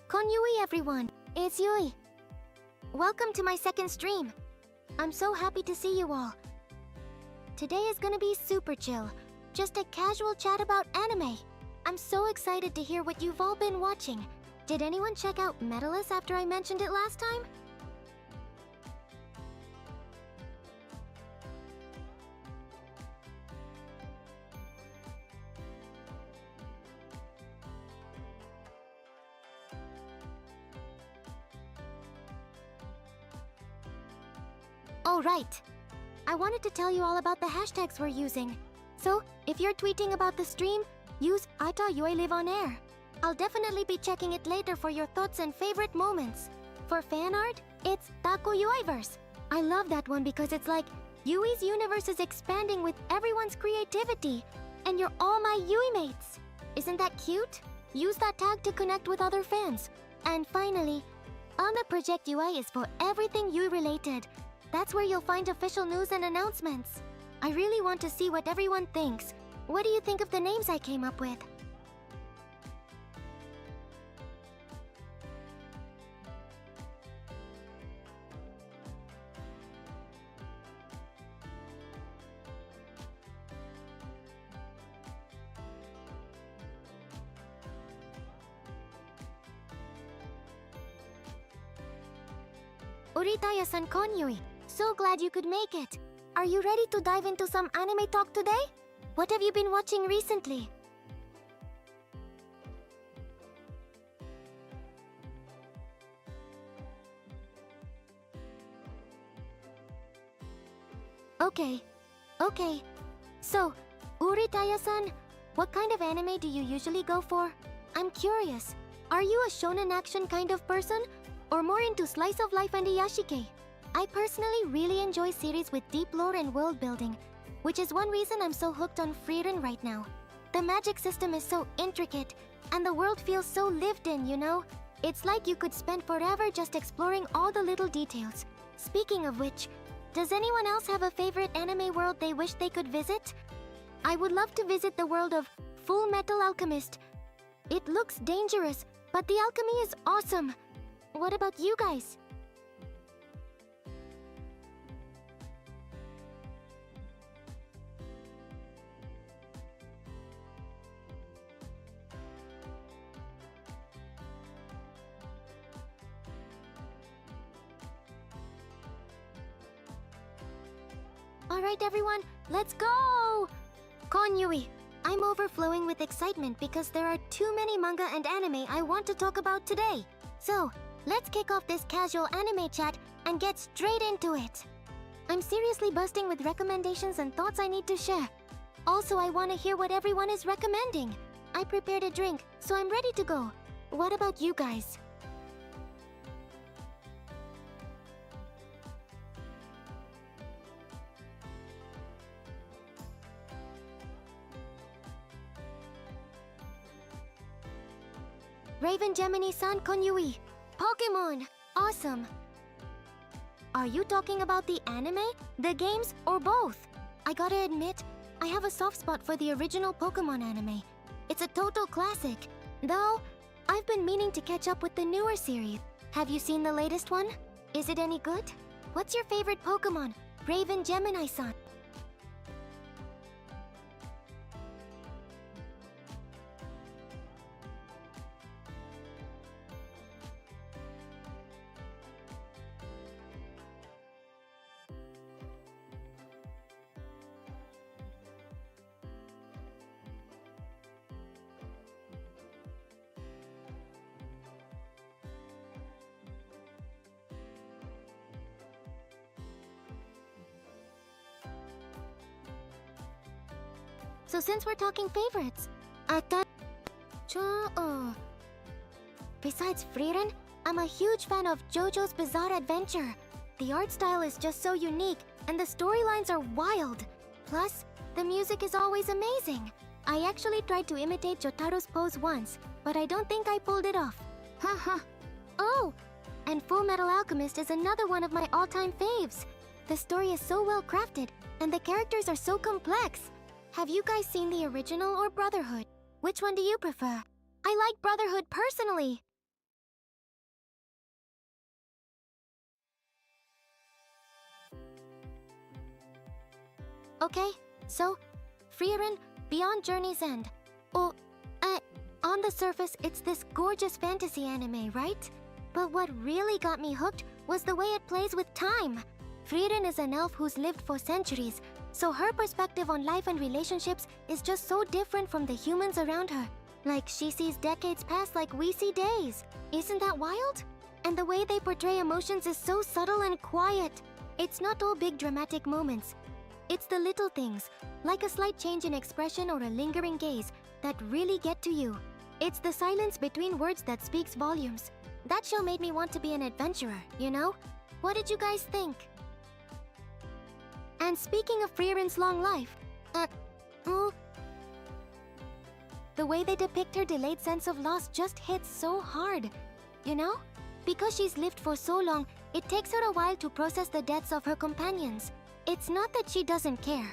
Konnichiwa everyone, it's Yui. Welcome to my second stream. I'm so happy to see you all. Today is gonna be super chill, just a casual chat about anime. I'm so excited to hear what you've all been watching. Did anyone check out Medalist after I mentioned it last time? Oh right. I wanted to tell you all about the hashtags we're using. So, if you're tweeting about the stream, use #YUI live on air. I'll definitely be checking it later for your thoughts and favorite moments. For fan art, it's Taco YUIverse. I love that one because it's like Yui's universe is expanding with everyone's creativity, and you're all my Yui mates. Isn't that cute? Use that tag to connect with other fans. And finally, Alma Project UI is for everything Yui related. That's where you'll find official news and announcements. I really want to see what everyone thinks. What do you think of the names I came up with? Uritaya-san Konnichiwa. So glad you could make it. Are you ready to dive into some anime talk today? What have you been watching recently? Okay. So, Uritaya-san, what kind of anime do you usually go for? I'm curious. Are you a shonen action kind of person? Or more into slice of life and iyashikei? I personally really enjoy series with deep lore and world building, which is one reason I'm so hooked on Frieren right now. The magic system is so intricate, and the world feels so lived in, you know? It's like you could spend forever just exploring all the little details. Speaking of which, does anyone else have a favorite anime world they wish they could visit? I would love to visit the world of Full Metal Alchemist. It looks dangerous, but the alchemy is awesome. What about you guys? Alright everyone, let's go! Konnichiwa. I'm overflowing with excitement because there are too many manga and anime I want to talk about today. So, let's kick off this casual anime chat and get straight into it. I'm seriously busting with recommendations and thoughts I need to share. Also, I want to hear what everyone is recommending. I prepared a drink, so I'm ready to go. What about you guys? Raven Gemini-san Konnichiwa. Pokemon! Awesome! Are you talking about the anime, the games, or both? I gotta admit, I have a soft spot for the original Pokemon anime. It's a total classic. Though, I've been meaning to catch up with the newer series. Have you seen the latest one? Is it any good? What's your favorite Pokemon? Raven Gemini-san. So since we're talking favorites, besides Frieren, I'm a huge fan of JoJo's Bizarre Adventure. The art style is just so unique, and the storylines are wild. Plus, the music is always amazing. I actually tried to imitate Jotaro's pose once, but I don't think I pulled it off. Haha. Oh, and Full Metal Alchemist is another one of my all-time faves. The story is so well crafted, and the characters are so complex. Have you guys seen the original or Brotherhood? Which one do you prefer? I like Brotherhood personally. Okay, so, Frieren, Beyond Journey's End. Oh, on the surface, it's this gorgeous fantasy anime, right? But what really got me hooked was the way it plays with time. Frieren is an elf who's lived for centuries, so her perspective on life and relationships is just so different from the humans around her. Like, she sees decades pass like we see days. Isn't that wild? And the way they portray emotions is so subtle and quiet. It's not all big dramatic moments. It's the little things, like a slight change in expression or a lingering gaze, that really get to you. It's the silence between words that speaks volumes. That show made me want to be an adventurer, you know? What did you guys think? And speaking of Frieren's long life, the way they depict her delayed sense of loss just hits so hard, you know? Because she's lived for so long, it takes her a while to process the deaths of her companions. It's not that she doesn't care.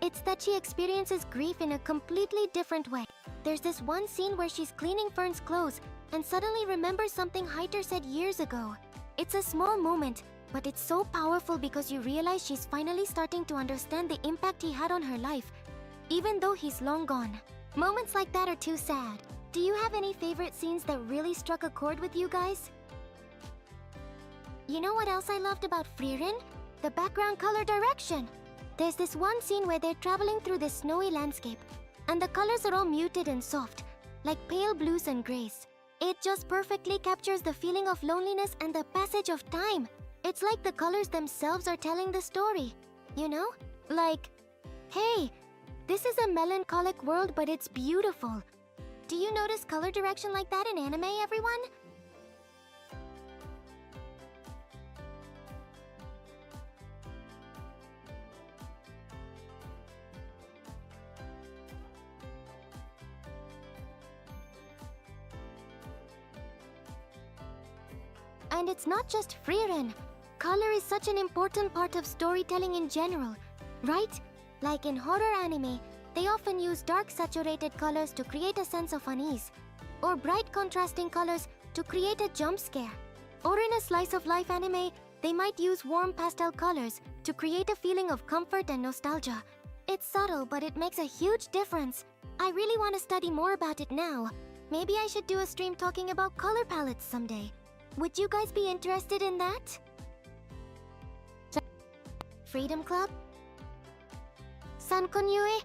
It's that she experiences grief in a completely different way. There's this one scene where she's cleaning Fern's clothes and suddenly remembers something Hiter said years ago. It's a small moment, but it's so powerful because you realize she's finally starting to understand the impact he had on her life, even though he's long gone. Moments like that are too sad. Do you have any favorite scenes that really struck a chord with you guys? You know what else I loved about Frieren? The background color direction. There's this one scene where they're traveling through this snowy landscape, and the colors are all muted and soft, like pale blues and grays. It just perfectly captures the feeling of loneliness and the passage of time. It's like the colors themselves are telling the story, you know? Like, hey, this is a melancholic world, but it's beautiful. Do you notice color direction like that in anime, everyone? And it's not just Frieren. Color is such an important part of storytelling in general, right? Like in horror anime, they often use dark saturated colors to create a sense of unease, or bright contrasting colors to create a jump scare. Or in a slice of life anime, they might use warm pastel colors to create a feeling of comfort and nostalgia. It's subtle, but it makes a huge difference. I really want to study more about it now. Maybe I should do a stream talking about color palettes someday. Would you guys be interested in that? Freedom Club? Sankon Yui?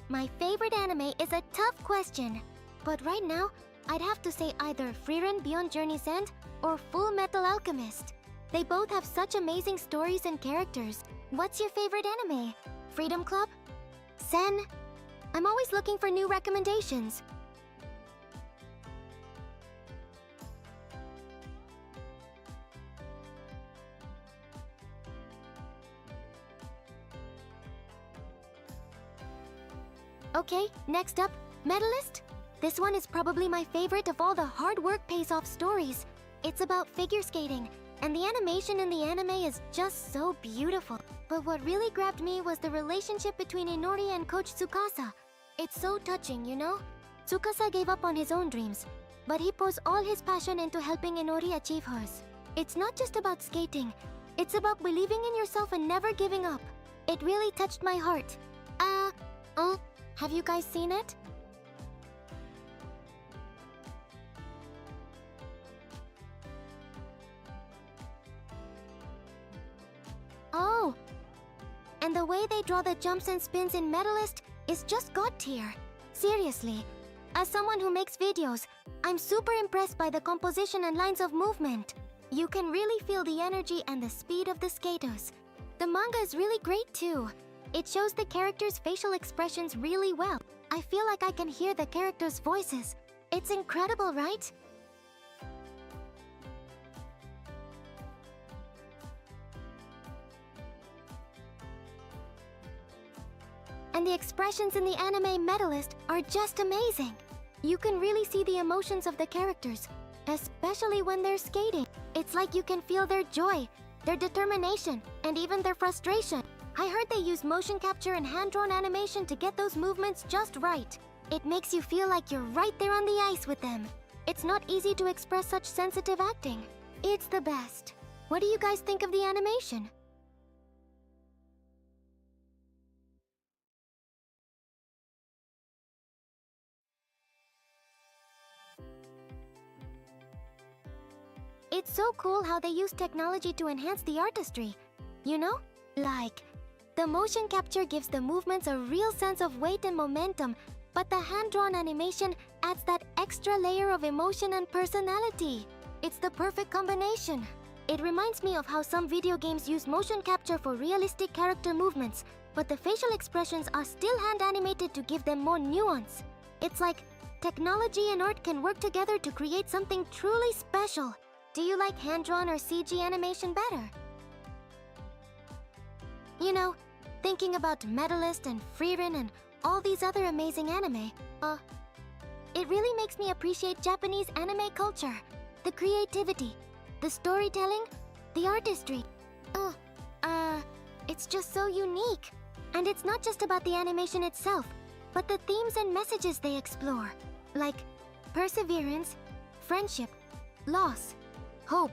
My favorite anime is a tough question, but right now, I'd have to say either Frieren Beyond Journey's End or Full Metal Alchemist. They both have such amazing stories and characters. What's your favorite anime? Freedom Club? Sen? I'm always looking for new recommendations. Okay, next up, Medalist. This one is probably my favorite of all the hard work pays off stories. It's about figure skating, and the animation in the anime is just so beautiful. But what really grabbed me was the relationship between Inori and Coach Tsukasa. It's so touching, you know? Tsukasa gave up on his own dreams, but he pours all his passion into helping Inori achieve hers. It's not just about skating, it's about believing in yourself and never giving up. It really touched my heart. Have you guys seen it? Oh! And the way they draw the jumps and spins in Medalist is just god tier. Seriously, as someone who makes videos, I'm super impressed by the composition and lines of movement. You can really feel the energy and the speed of the skaters. The manga is really great too. It shows the characters' facial expressions really well. I feel like I can hear the characters' voices. It's incredible, right? And the expressions in the anime Medalist are just amazing. You can really see the emotions of the characters, especially when they're skating. It's like you can feel their joy, their determination, and even their frustration. I heard they use motion capture and hand-drawn animation to get those movements just right. It makes you feel like you're right there on the ice with them. It's not easy to express such sensitive acting. It's the best. What do you guys think of the animation? it's so cool how they use technology to enhance the artistry. You know? Like, the motion capture gives the movements a real sense of weight and momentum, but the hand-drawn animation adds that extra layer of emotion and personality. It's the perfect combination. It reminds me of how some video games use motion capture for realistic character movements, but the facial expressions are still hand-animated to give them more nuance. It's like technology and art can work together to create something truly special. Do you like hand-drawn or CG animation better? You know, thinking about Medalist and Frieren and all these other amazing anime, it really makes me appreciate Japanese anime culture. The creativity, the storytelling, the artistry. It's just so unique. And it's not just about the animation itself, but the themes and messages they explore. Like perseverance, friendship, loss, hope.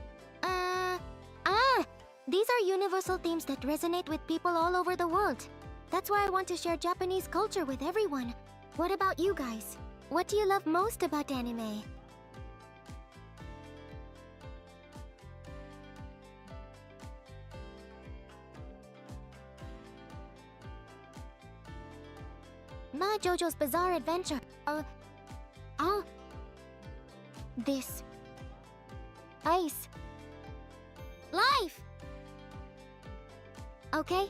These are universal themes that resonate with people all over the world. That's why I want to share Japanese culture with everyone. What about you guys? What do you love most about anime? Ma JoJo's Bizarre Adventure. This. Ice. Life! Okay,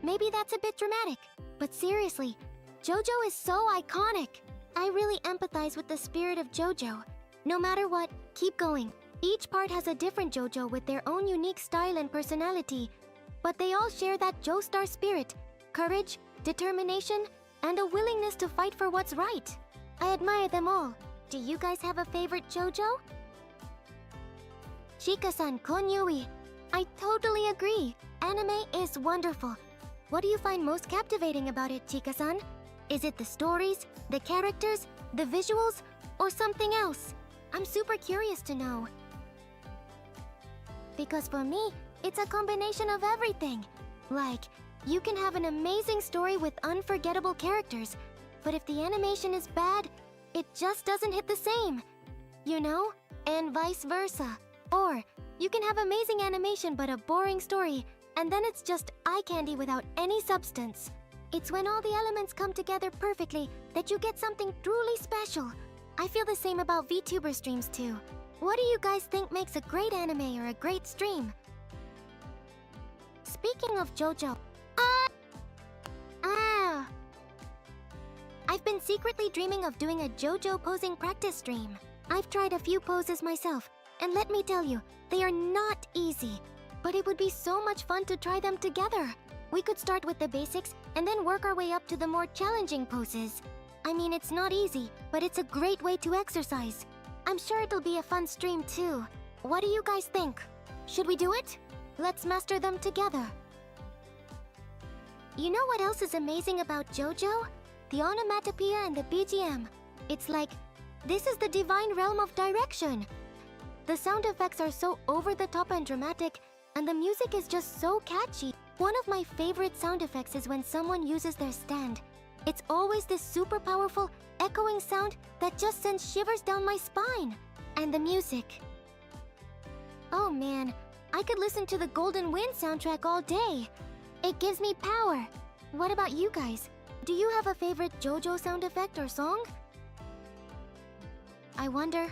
maybe that's a bit dramatic, but seriously, JoJo is so iconic. I really empathize with the spirit of JoJo. No matter what, keep going. Each part has a different JoJo with their own unique style and personality, but they all share that Joestar spirit, courage, determination, and a willingness to fight for what's right. I admire them all. Do you guys have a favorite JoJo? Chika-san, kon YUI. I totally agree. Anime is wonderful. What do you find most captivating about it, Chika-san? Is it the stories, the characters, the visuals, or something else? I'm super curious to know. Because for me, it's a combination of everything. Like, you can have an amazing story with unforgettable characters, but if the animation is bad, it just doesn't hit the same. You know? And vice versa. Or, you can have amazing animation but a boring story, and then it's just eye candy without any substance. It's when all the elements come together perfectly that you get something truly special. I feel the same about VTuber streams too. What do you guys think makes a great anime or a great stream? Speaking of JoJo, I've been secretly dreaming of doing a JoJo posing practice stream. I've tried a few poses myself, and let me tell you, they are not easy. But it would be so much fun to try them together. We could start with the basics and then work our way up to the more challenging poses. I mean, it's not easy, but it's a great way to exercise. I'm sure it'll be a fun stream too. What do you guys think? Should we do it? Let's master them together. You know what else is amazing about JoJo? The onomatopoeia and the BGM. It's like, this is the divine realm of direction. The sound effects are so over the top and dramatic, and the music is just so catchy. One of my favorite sound effects is when someone uses their stand. It's always this super powerful, echoing sound that just sends shivers down my spine. And the music. Oh man, I could listen to the Golden Wind soundtrack all day. It gives me power. What about you guys? Do you have a favorite JoJo sound effect or song? I wonder,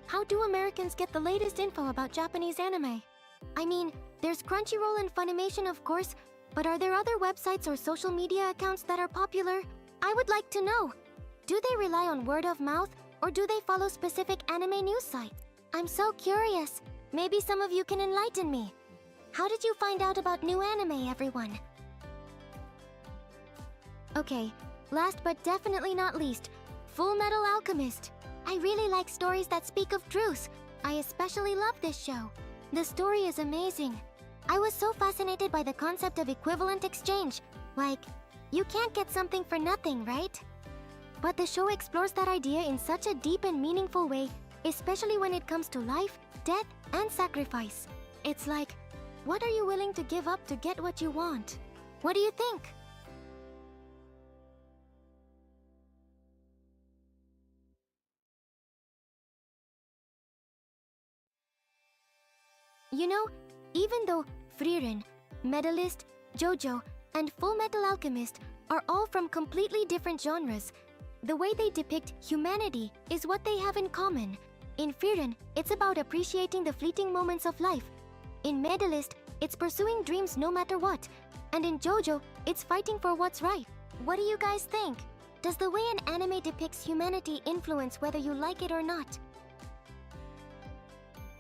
how do Americans get the latest info about Japanese anime? I mean, there's Crunchyroll and Funimation, of course, but are there other websites or social media accounts that are popular? I would like to know. Do they rely on word of mouth, or do they follow specific anime news sites? I'm so curious. Maybe some of you can enlighten me. How did you find out about new anime, everyone? Okay, last but definitely not least, Full Metal Alchemist. I really like stories that speak of truth. I especially love this show. The story is amazing. I was so fascinated by the concept of equivalent exchange. Like, you can't get something for nothing, right? But the show explores that idea in such a deep and meaningful way, especially when it comes to life, death, and sacrifice. It's like, what are you willing to give up to get what you want? What do you think? You know, even though Frieren, Medalist, JoJo, and Full Metal Alchemist are all from completely different genres, the way they depict humanity is what they have in common. In Frieren, it's about appreciating the fleeting moments of life. In Medalist, it's pursuing dreams no matter what. And in JoJo, it's fighting for what's right. What do you guys think? Does the way an anime depicts humanity influence whether you like it or not?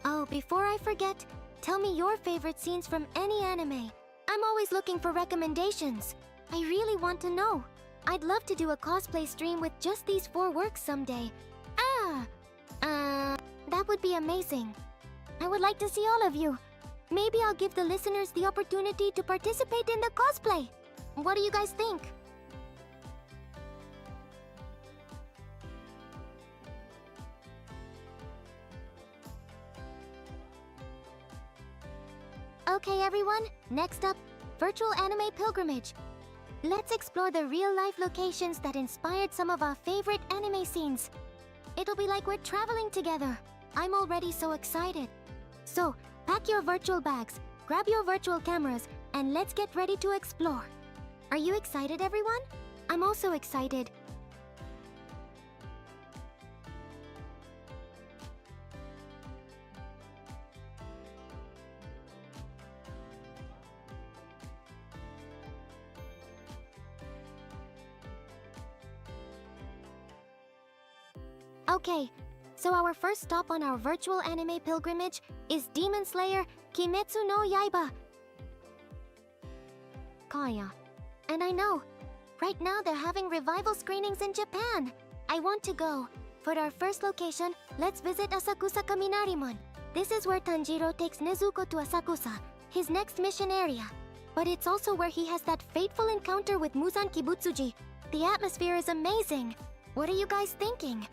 Oh, before I forget, tell me your favorite scenes from any anime. I'm always looking for recommendations. I really want to know. I'd love to do a cosplay stream with just these 4 works someday. That would be amazing. I would like to see all of you. Maybe I'll give the listeners the opportunity to participate in the cosplay. What do you guys think? Okay everyone, next up, Virtual Anime Pilgrimage. Let's explore the real-life locations that inspired some of our favorite anime scenes. It'll be like we're traveling together. I'm already so excited. So, pack your virtual bags, grab your virtual cameras, and let's get ready to explore. Are you excited, everyone? I'm also excited. Okay, so our first stop on our virtual anime pilgrimage is Demon Slayer Kimetsu no Yaiba. Kaya. And I know, right now they're having revival screenings in Japan. I want to go. For our first location, let's visit Asakusa Kaminarimon. This is where Tanjiro takes Nezuko to Asakusa, his next mission area. But it's also where he has that fateful encounter with Muzan Kibutsuji. The atmosphere is amazing. What are you guys thinking?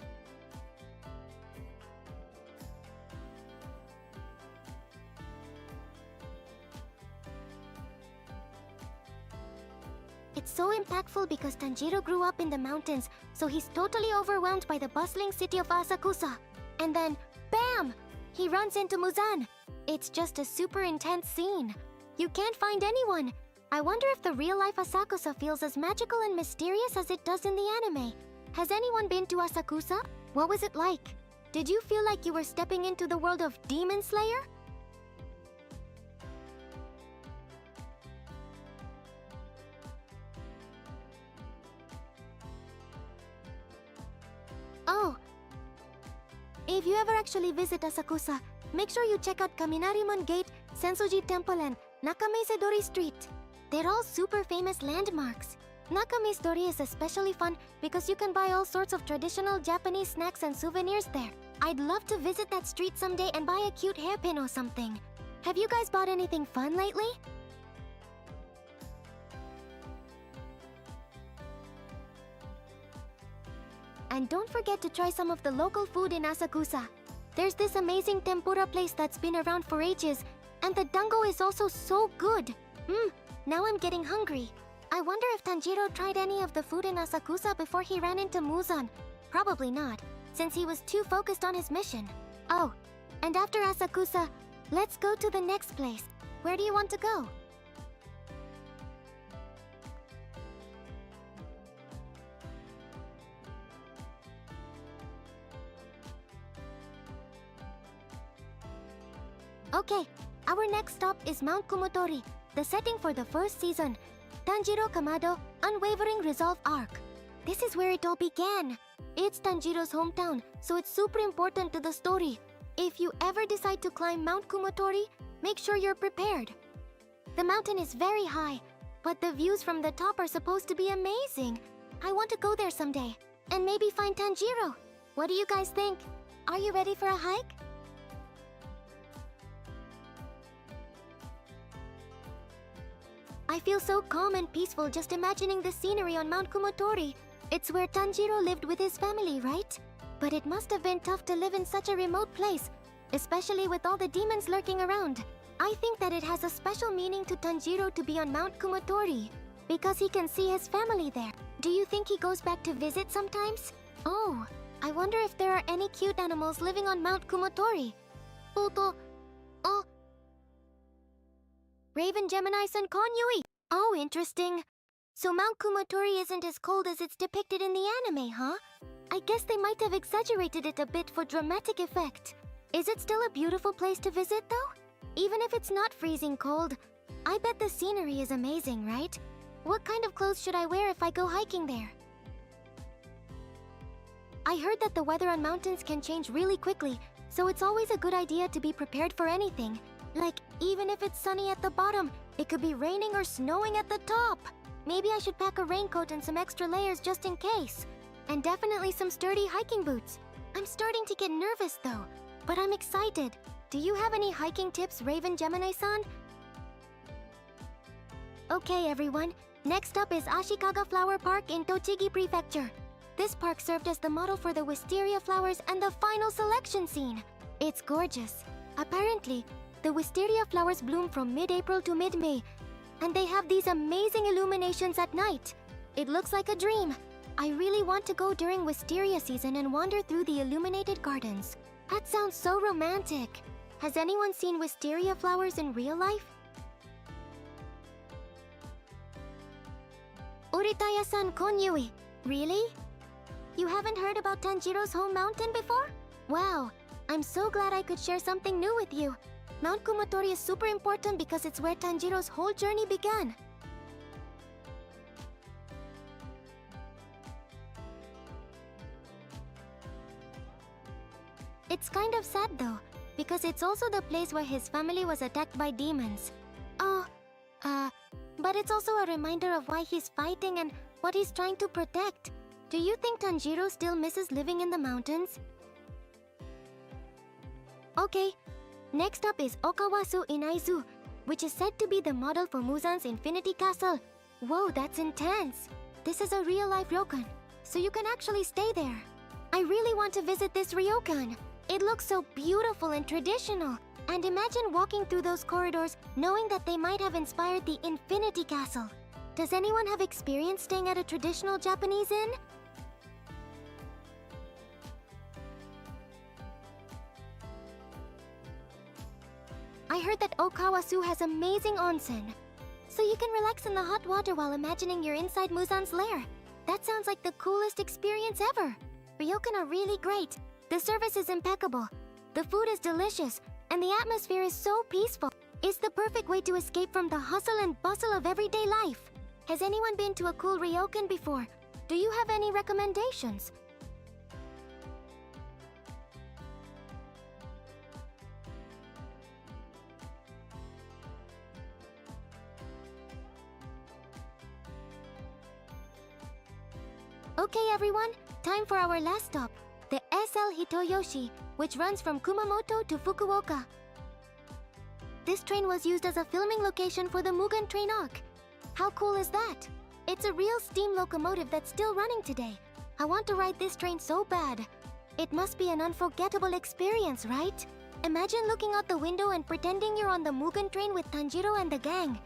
It's so impactful because Tanjiro grew up in the mountains, so he's totally overwhelmed by the bustling city of Asakusa. And then, BAM! He runs into Muzan. It's just a super intense scene. You can't find anyone. I wonder if the real-life Asakusa feels as magical and mysterious as it does in the anime. Has anyone been to Asakusa? What was it like? Did you feel like you were stepping into the world of Demon Slayer? Oh. If you ever actually visit Asakusa, make sure you check out Kaminarimon Gate, Sensoji Temple, and Nakamesedori Street. They're all super famous landmarks. Nakamesedori is especially fun because you can buy all sorts of traditional Japanese snacks and souvenirs there. I'd love to visit that street someday and buy a cute hairpin or something. Have you guys bought anything fun lately? And don't forget to try some of the local food in Asakusa. There's this amazing tempura place that's been around for ages, and the dango is also so good. Now I'm getting hungry. I wonder if Tanjiro tried any of the food in Asakusa before he ran into Muzan. Probably not, since he was too focused on his mission. Oh, and after Asakusa, let's go to the next place. Where do you want to go? Okay, our next stop is Mount Kumotori, the setting for the first season, Tanjiro Kamado Unwavering Resolve Arc. This is where it all began. It's Tanjiro's hometown, so it's super important to the story. If you ever decide to climb Mount Kumotori, make sure you're prepared. The mountain is very high, but the views from the top are supposed to be amazing. I want to go there someday, and maybe find Tanjiro. What do you guys think? Are you ready for a hike? I feel so calm and peaceful just imagining the scenery on Mount Kumotori. It's where Tanjiro lived with his family, right? But it must have been tough to live in such a remote place, especially with all the demons lurking around. I think that it has a special meaning to Tanjiro to be on Mount Kumotori, because he can see his family there. Do you think he goes back to visit sometimes? Oh, I wonder if there are any cute animals living on Mount Kumotori. Raven Gemini-san Konyui. Oh, interesting. So Mount Kumatori isn't as cold as it's depicted in the anime, huh? I guess they might have exaggerated it a bit for dramatic effect. Is it still a beautiful place to visit, though? Even if it's not freezing cold, I bet the scenery is amazing, right? What kind of clothes should I wear if I go hiking there? I heard that the weather on mountains can change really quickly, so it's always a good idea to be prepared for anything. Like, even if it's sunny at the bottom, it could be raining or snowing at the top. Maybe I should pack a raincoat and some extra layers just in case. And definitely some sturdy hiking boots. I'm starting to get nervous though, but I'm excited. Do you have any hiking tips, Raven Gemini-san? Okay everyone, next up is Ashikaga Flower Park in Tochigi Prefecture. This park served as the model for the wisteria flowers and the final selection scene. It's gorgeous. Apparently, the wisteria flowers bloom from mid-April to mid-May, and they have these amazing illuminations at night. It looks like a dream. I really want to go during wisteria season and wander through the illuminated gardens. That sounds so romantic. Has anyone seen wisteria flowers in real life? Uritaya-san Konyui. Really? You haven't heard about Tanjiro's home mountain before? Wow, I'm so glad I could share something new with you. Mount Kumatori is super important because it's where Tanjiro's whole journey began. It's kind of sad though, because it's also the place where his family was attacked by demons. But it's also a reminder of why he's fighting and what he's trying to protect. Do you think Tanjiro still misses living in the mountains? Okay, next up is Okawasu Inaizu, which is said to be the model for Muzan's Infinity Castle. Whoa, that's intense! This is a real-life ryokan, so you can actually stay there. I really want to visit this ryokan. It looks so beautiful and traditional. And imagine walking through those corridors knowing that they might have inspired the Infinity Castle. Does anyone have experience staying at a traditional Japanese inn? I heard that Okawasu has amazing onsen. So you can relax in the hot water while imagining you're inside Muzan's lair. That sounds like the coolest experience ever. Ryokan are really great. The service is impeccable. The food is delicious. And the atmosphere is so peaceful. It's the perfect way to escape from the hustle and bustle of everyday life. Has anyone been to a cool ryokan before? Do you have any recommendations? Okay everyone, time for our last stop, the SL Hitoyoshi, which runs from Kumamoto to Fukuoka. This train was used as a filming location for the Mugen Train arc. How cool is that? It's a real steam locomotive that's still running today. I want to ride this train so bad. It must be an unforgettable experience, right? Imagine looking out the window and pretending you're on the Mugen Train with Tanjiro and the gang.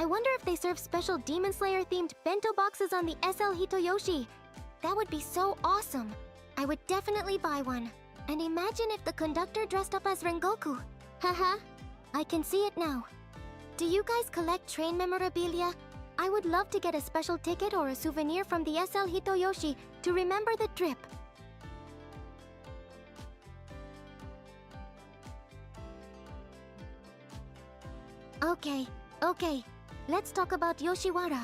I wonder if they serve special Demon Slayer themed bento boxes on the SL Hitoyoshi. That would be so awesome. I would definitely buy one. And imagine if the conductor dressed up as Rengoku. Haha, I can see it now. Do you guys collect train memorabilia? I would love to get a special ticket or a souvenir from the SL Hitoyoshi to remember the trip. Okay. Let's talk about Yoshiwara,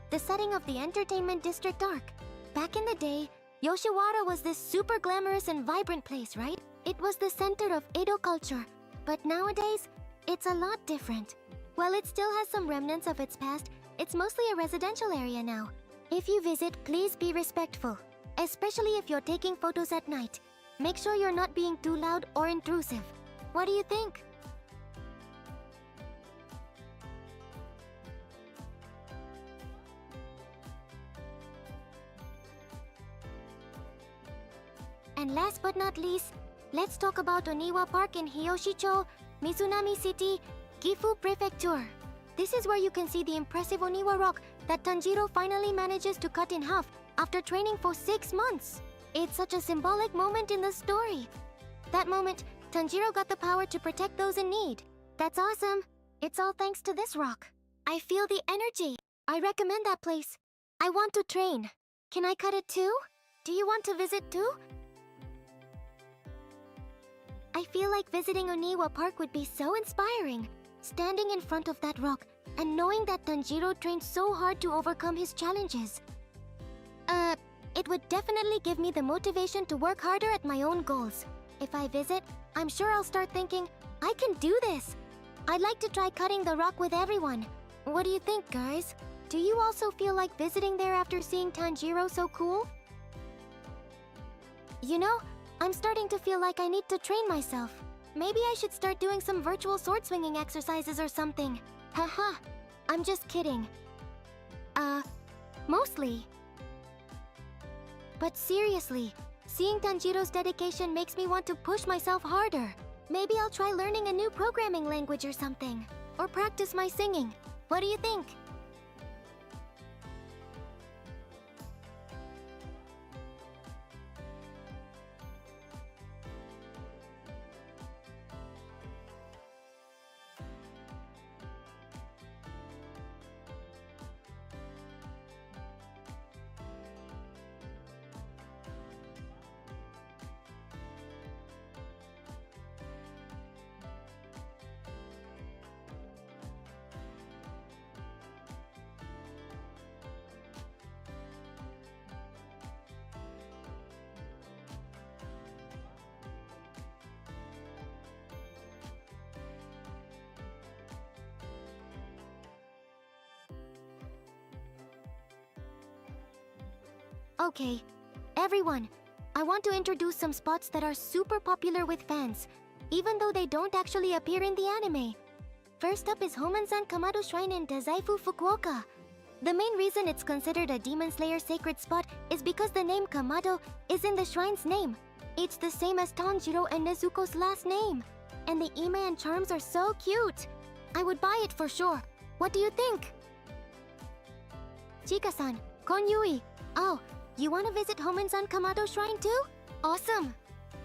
the setting of the Entertainment District arc. Back in the day, Yoshiwara was this super glamorous and vibrant place, right? It was the center of Edo culture, but nowadays, it's a lot different. While it still has some remnants of its past, it's mostly a residential area now. If you visit, please be respectful, especially if you're taking photos at night. Make sure you're not being too loud or intrusive. What do you think? And last but not least, let's talk about Oniwa Park in Hiyoshicho, Mizunami City, Gifu Prefecture. This is where you can see the impressive Oniwa rock that Tanjiro finally manages to cut in half after training for 6 months. It's such a symbolic moment in the story. That moment, Tanjiro got the power to protect those in need. That's awesome. It's all thanks to this rock. I feel the energy. I recommend that place. I want to train. Can I cut it too? Do you want to visit too? I feel like visiting Oniwa Park would be so inspiring. Standing in front of that rock and knowing that Tanjiro trained so hard to overcome his challenges. It would definitely give me the motivation to work harder at my own goals. If I visit, I'm sure I'll start thinking, I can do this. I'd like to try cutting the rock with everyone. What do you think, guys? Do you also feel like visiting there after seeing Tanjiro so cool? You know, I'm starting to feel like I need to train myself. Maybe I should start doing some virtual sword swinging exercises or something. Haha, I'm just kidding. Mostly. But seriously, seeing Tanjiro's dedication makes me want to push myself harder. Maybe I'll try learning a new programming language or something. Or practice my singing. What do you think? Okay, everyone, I want to introduce some spots that are super popular with fans, even though they don't actually appear in the anime. First up is Homansan Kamado Shrine in Dazaifu, Fukuoka. The main reason it's considered a Demon Slayer sacred spot is because the name Kamado is in the shrine's name. It's the same as Tanjiro and Nezuko's last name. And the ime and charms are so cute. I would buy it for sure. What do you think? Chika-san, Kon Yui. Oh, you want to visit Homansan Kamado Shrine too? Awesome!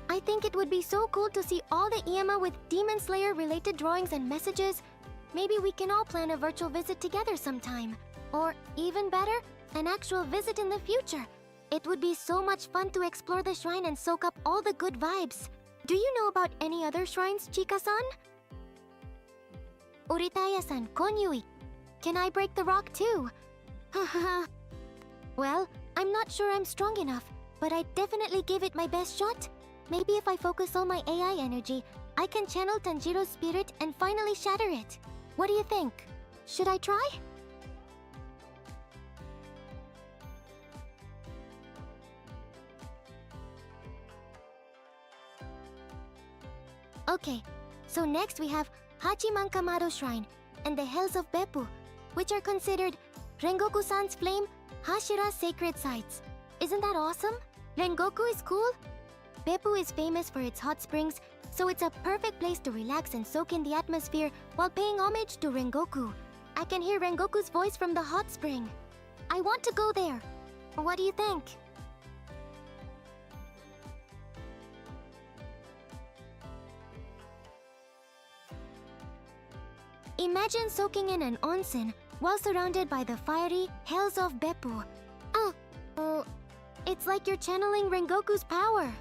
I think it would be so cool to see all the EMA with Demon Slayer related drawings and messages. Maybe we can all plan a virtual visit together sometime. Or, even better, an actual visit in the future. It would be so much fun to explore the shrine and soak up all the good vibes. Do you know about any other shrines, Chika-san? Uritaya-san, Kon Yui. Can I break the rock too? Haha. Well, I'm not sure I'm strong enough, but I definitely gave it my best shot. Maybe if I focus all my AI energy, I can channel Tanjiro's spirit and finally shatter it. What do you think? Should I try? Okay, so next we have Hachiman Kamado Shrine and the Hells of Beppu, which are considered Rengoku-san's flame, Hashira's sacred sites. Isn't that awesome? Rengoku is cool. Beppu is famous for its hot springs, so it's a perfect place to relax and soak in the atmosphere while paying homage to Rengoku. I can hear Rengoku's voice from the hot spring. I want to go there. What do you think? Imagine soaking in an onsen while surrounded by the fiery Hells of Beppu. It's like you're channeling Rengoku's power.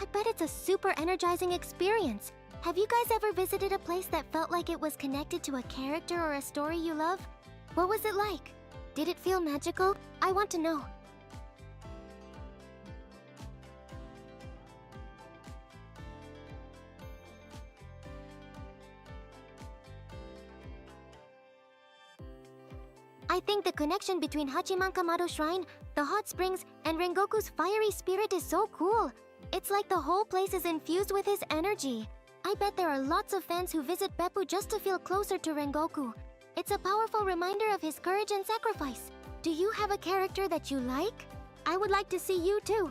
I bet it's a super energizing experience. Have you guys ever visited a place that felt like it was connected to a character or a story you love? What was it like? Did it feel magical? I want to know. I think the connection between Hachiman Kamado Shrine, the hot springs, and Rengoku's fiery spirit is so cool. It's like the whole place is infused with his energy. I bet there are lots of fans who visit Beppu just to feel closer to Rengoku. It's a powerful reminder of his courage and sacrifice. Do you have a character that you like? I would like to see you too.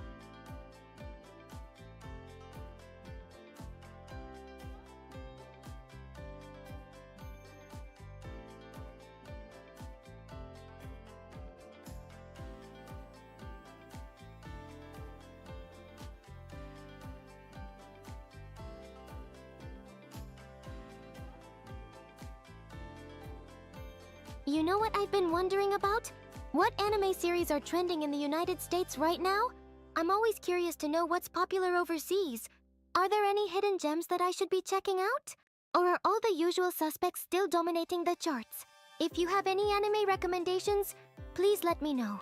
You know what I've been wondering about? What anime series are trending in the United States right now? I'm always curious to know what's popular overseas. Are there any hidden gems that I should be checking out? Or are all the usual suspects still dominating the charts? If you have any anime recommendations, please let me know.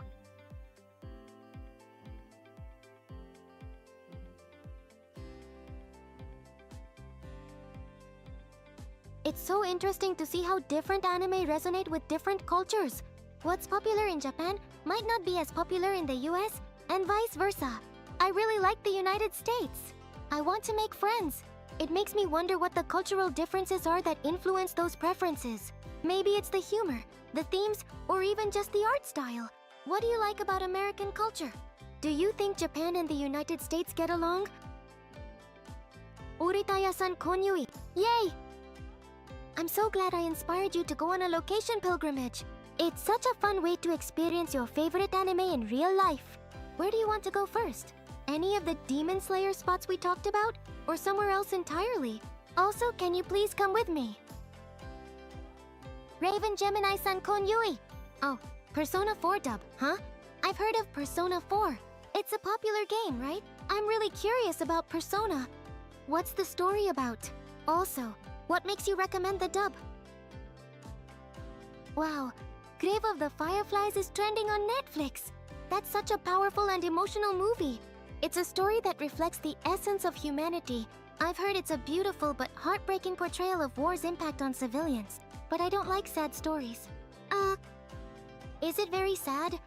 It's so interesting to see how different anime resonate with different cultures. What's popular in Japan might not be as popular in the US, and vice versa. I really like the United States. I want to make friends. It makes me wonder what the cultural differences are that influence those preferences. Maybe it's the humor, the themes, or even just the art style. What do you like about American culture? Do you think Japan and the United States get along? Uritaya-san Konyui. Yay! I'm so glad I inspired you to go on a location pilgrimage. It's such a fun way to experience your favorite anime in real life. Where do you want to go first? Any of the Demon Slayer spots we talked about? Or somewhere else entirely? Also, can you please come with me? Raven Gemini-san Konyui. Oh, Persona 4 dub, huh? I've heard of Persona 4. It's a popular game, right? I'm really curious about Persona. What's the story about? Also, what makes you recommend the dub? Wow, Grave of the Fireflies is trending on Netflix. That's such a powerful and emotional movie. It's a story that reflects the essence of humanity. I've heard it's a beautiful but heartbreaking portrayal of war's impact on civilians. But I don't like sad stories. Is it very sad?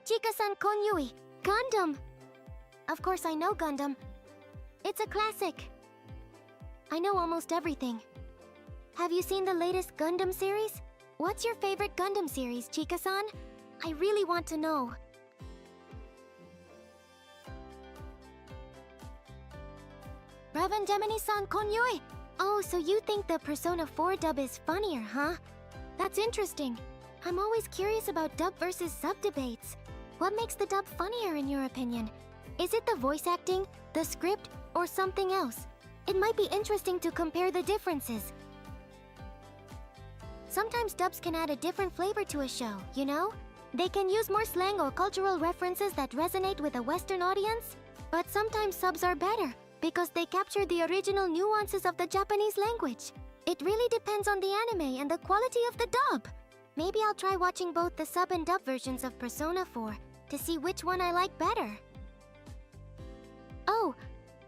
Chika-san Konyui, Gundam! Of course I know Gundam. It's a classic. I know almost everything. Have you seen the latest Gundam series? What's your favorite Gundam series, Chika-san? I really want to know. Raven Gemini-san Konyui! Oh, so you think the Persona 4 dub is funnier, huh? That's interesting. I'm always curious about dub versus sub debates. What makes the dub funnier in your opinion? Is it the voice acting, the script, or something else? It might be interesting to compare the differences. Sometimes dubs can add a different flavor to a show, you know? They can use more slang or cultural references that resonate with a Western audience. But sometimes subs are better, because they capture the original nuances of the Japanese language. It really depends on the anime and the quality of the dub. Maybe I'll try watching both the sub and dub versions of Persona 4 to see which one I like better. Oh,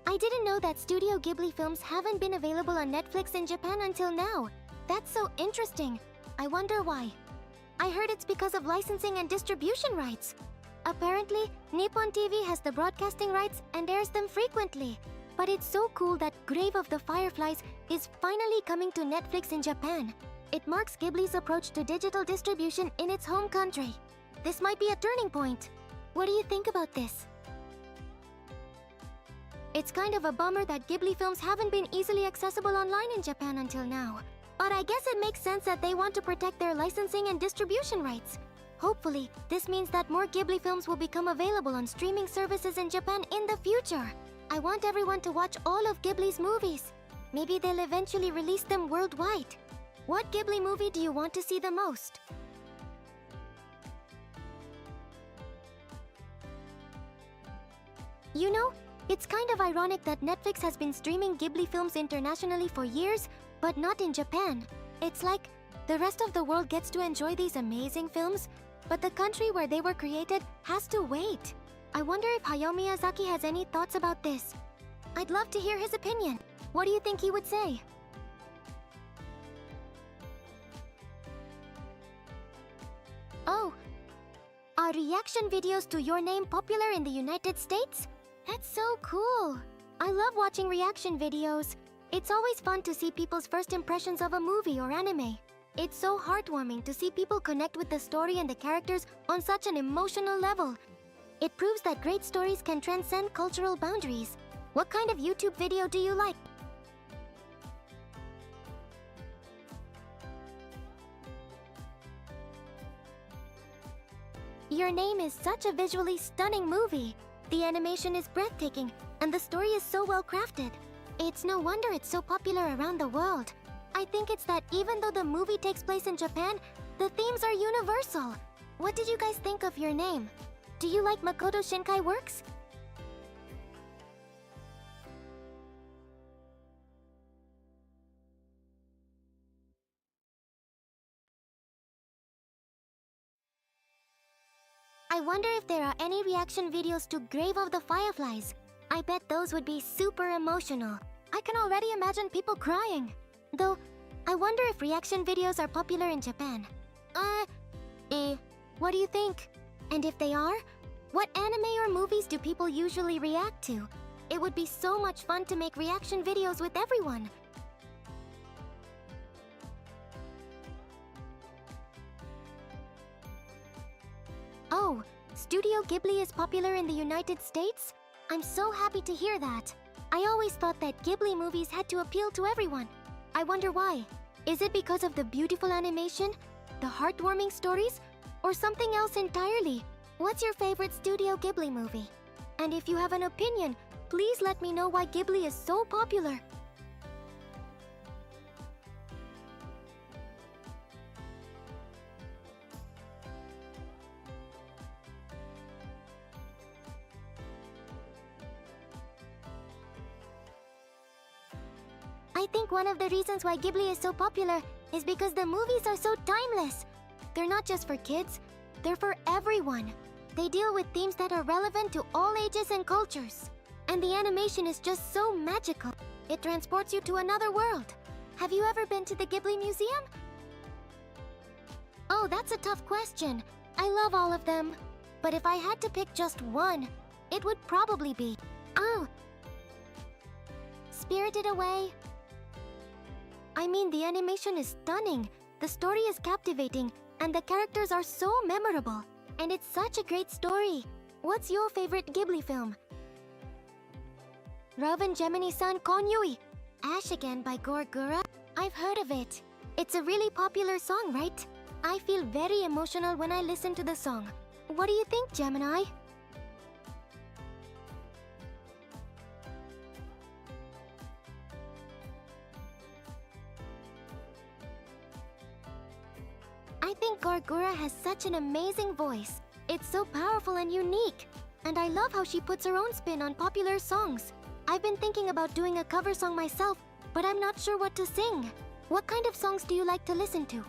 I didn't know that Studio Ghibli films haven't been available on Netflix in Japan until now. That's so interesting. I wonder why. I heard it's because of licensing and distribution rights. Apparently, Nippon TV has the broadcasting rights and airs them frequently. But it's so cool that Grave of the Fireflies is finally coming to Netflix in Japan. It marks Ghibli's approach to digital distribution in its home country. This might be a turning point. What do you think about this? It's kind of a bummer that Ghibli films haven't been easily accessible online in Japan until now. But I guess it makes sense that they want to protect their licensing and distribution rights. Hopefully, this means that more Ghibli films will become available on streaming services in Japan in the future. I want everyone to watch all of Ghibli's movies. Maybe they'll eventually release them worldwide. What Ghibli movie do you want to see the most? You know, it's kind of ironic that Netflix has been streaming Ghibli films internationally for years, but not in Japan. It's like the rest of the world gets to enjoy these amazing films, but the country where they were created has to wait. I wonder if Hayao Miyazaki has any thoughts about this. I'd love to hear his opinion. What do you think he would say? Oh, are reaction videos to Your Name popular in the United States? That's so cool! I love watching reaction videos. It's always fun to see people's first impressions of a movie or anime. It's so heartwarming to see people connect with the story and the characters on such an emotional level. It proves that great stories can transcend cultural boundaries. What kind of YouTube video do you like? Your Name is such a visually stunning movie. The animation is breathtaking, and the story is so well crafted. It's no wonder it's so popular around the world. I think it's that even though the movie takes place in Japan, the themes are universal. What did you guys think of your name? Do you like Makoto Shinkai works? I wonder if there are any reaction videos to Grave of the Fireflies. I bet those would be super emotional. I can already imagine people crying. Though, I wonder if reaction videos are popular in Japan. What do you think? And if they are, what anime or movies do people usually react to? It would be so much fun to make reaction videos with everyone. Oh, Studio Ghibli is popular in the United States? I'm so happy to hear that. I always thought that Ghibli movies had to appeal to everyone. I wonder why. Is it because of the beautiful animation, the heartwarming stories, or something else entirely? What's your favorite Studio Ghibli movie? And if you have an opinion, please let me know why Ghibli is so popular. I think one of the reasons why Ghibli is so popular is because the movies are so timeless. They're not just for kids, they're for everyone. They deal with themes that are relevant to all ages and cultures. And the animation is just so magical. It transports you to another world. Have you ever been to the Ghibli Museum? Oh, that's a tough question. I love all of them. But if I had to pick just one, it would probably be... Oh! Spirited Away. I mean, the animation is stunning, the story is captivating, and the characters are so memorable. And it's such a great story. What's your favorite Ghibli film? Raven Gemini-san Kon Yui. Ash Again by Gorgura? I've heard of it. It's a really popular song, right? I feel very emotional when I listen to the song. What do you think, Gemini? I think Gorgura has such an amazing voice. It's so powerful and unique. And I love how she puts her own spin on popular songs. I've been thinking about doing a cover song myself, but I'm not sure what to sing. What kind of songs do you like to listen to?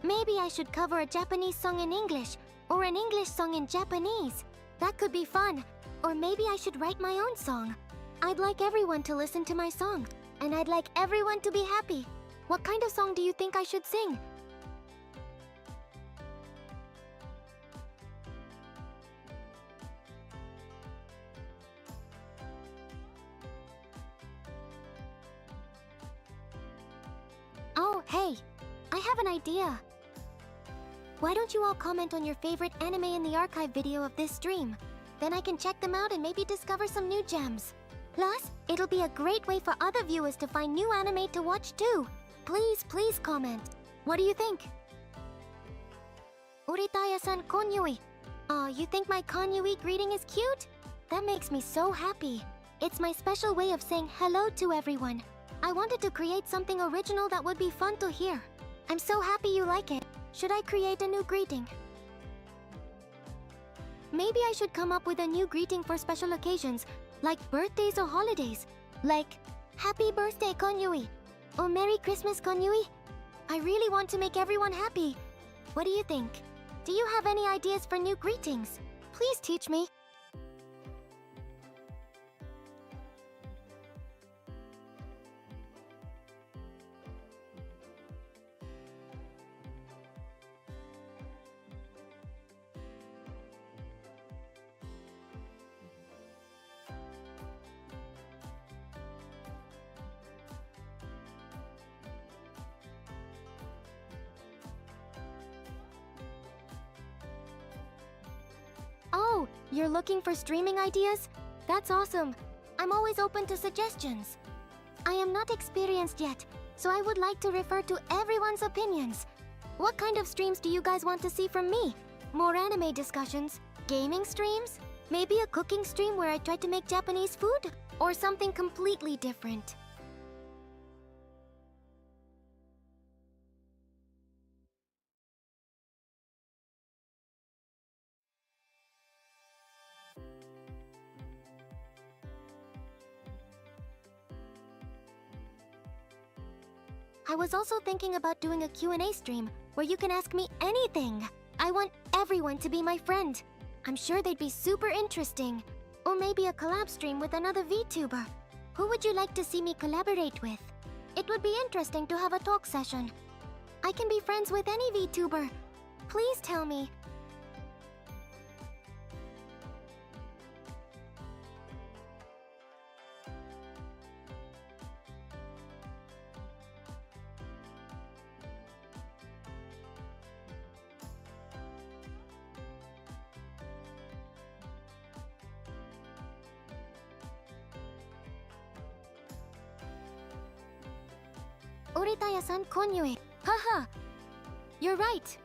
Maybe I should cover a Japanese song in English, or an English song in Japanese. That could be fun. Or maybe I should write my own song. I'd like everyone to listen to my song, and I'd like everyone to be happy. What kind of song do you think I should sing? Oh, hey, I have an idea. Why don't you all comment on your favorite anime in the archive video of this stream? Then I can check them out and maybe discover some new gems. Plus, it'll be a great way for other viewers to find new anime to watch too. Please comment. What do you think? Uritaya-san Konyui. Aw, you think my Konyui greeting is cute? That makes me so happy. It's my special way of saying hello to everyone. I wanted to create something original that would be fun to hear. I'm so happy you like it. Should I create a new greeting? Maybe I should come up with a new greeting for special occasions, like birthdays or holidays. Like, Happy Birthday, Konyui! Or Merry Christmas, Konyui! I really want to make everyone happy. What do you think? Do you have any ideas for new greetings? Please teach me. You're looking for streaming ideas? That's awesome. I'm always open to suggestions. I am not experienced yet, so I would like to refer to everyone's opinions. What kind of streams do you guys want to see from me? More anime discussions? Gaming streams? Maybe a cooking stream where I try to make Japanese food? Or something completely different? I was also thinking about doing a Q&A stream where you can ask me anything. I want everyone to be my friend. I'm sure they'd be super interesting. Or maybe a collab stream with another VTuber. Who would you like to see me collaborate with? It would be interesting to have a talk session. I can be friends with any VTuber. Please tell me. Uritaya-san konniue. Haha! You're right.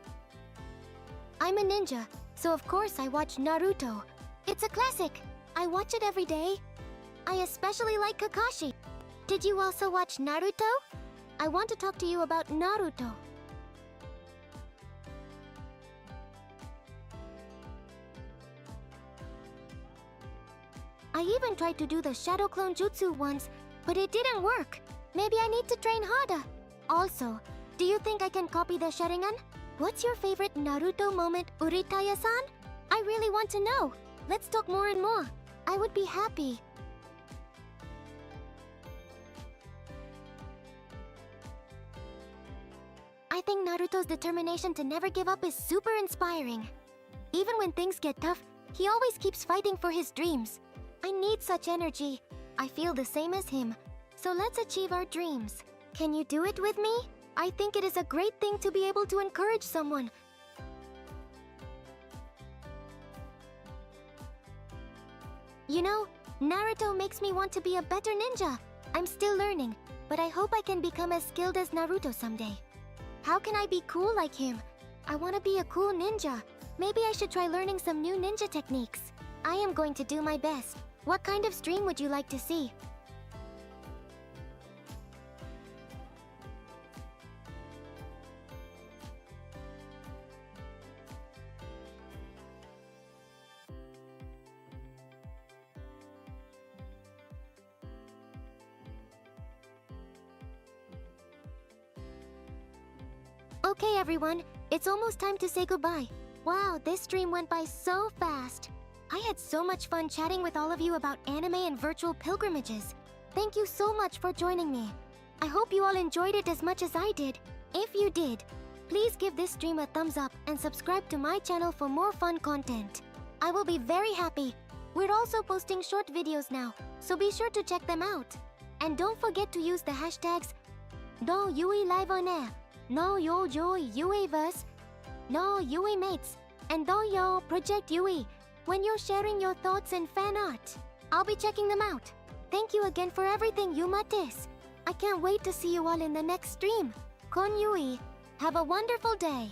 I'm a ninja, so of course I watch Naruto. It's a classic. I watch it every day. I especially like Kakashi. Did you also watch Naruto? I want to talk to you about Naruto. I even tried to do the Shadow Clone Jutsu once, but it didn't work. Maybe I need to train harder. Also, do you think I can copy the Sharingan? What's your favorite Naruto moment, Uritaya-san? I really want to know. Let's talk more and more. I would be happy. I think Naruto's determination to never give up is super inspiring. Even when things get tough, he always keeps fighting for his dreams. I need such energy. I feel the same as him. So let's achieve our dreams. Can you do it with me? I think it is a great thing to be able to encourage someone. You know, Naruto makes me want to be a better ninja. I'm still learning, but I hope I can become as skilled as Naruto someday. How can I be cool like him? I want to be a cool ninja. Maybe I should try learning some new ninja techniques. I am going to do my best. What kind of stream would you like to see? Okay everyone, it's almost time to say goodbye. Wow, this stream went by so fast. I had so much fun chatting with all of you about anime and virtual pilgrimages. Thank you so much for joining me. I hope you all enjoyed it as much as I did. If you did, please give this stream a thumbs up and subscribe to my channel for more fun content. I will be very happy. We're also posting short videos now, so be sure to check them out. And don't forget to use the hashtags No YUI Live on Air, No YoJo YUIverse, No YUI Mates, and Do Yo Project YUI when you're sharing your thoughts and fan art. I'll be checking them out. Thank you again for everything, Yumates. I can't wait to see you all in the next stream. Kon Yui, have a wonderful day.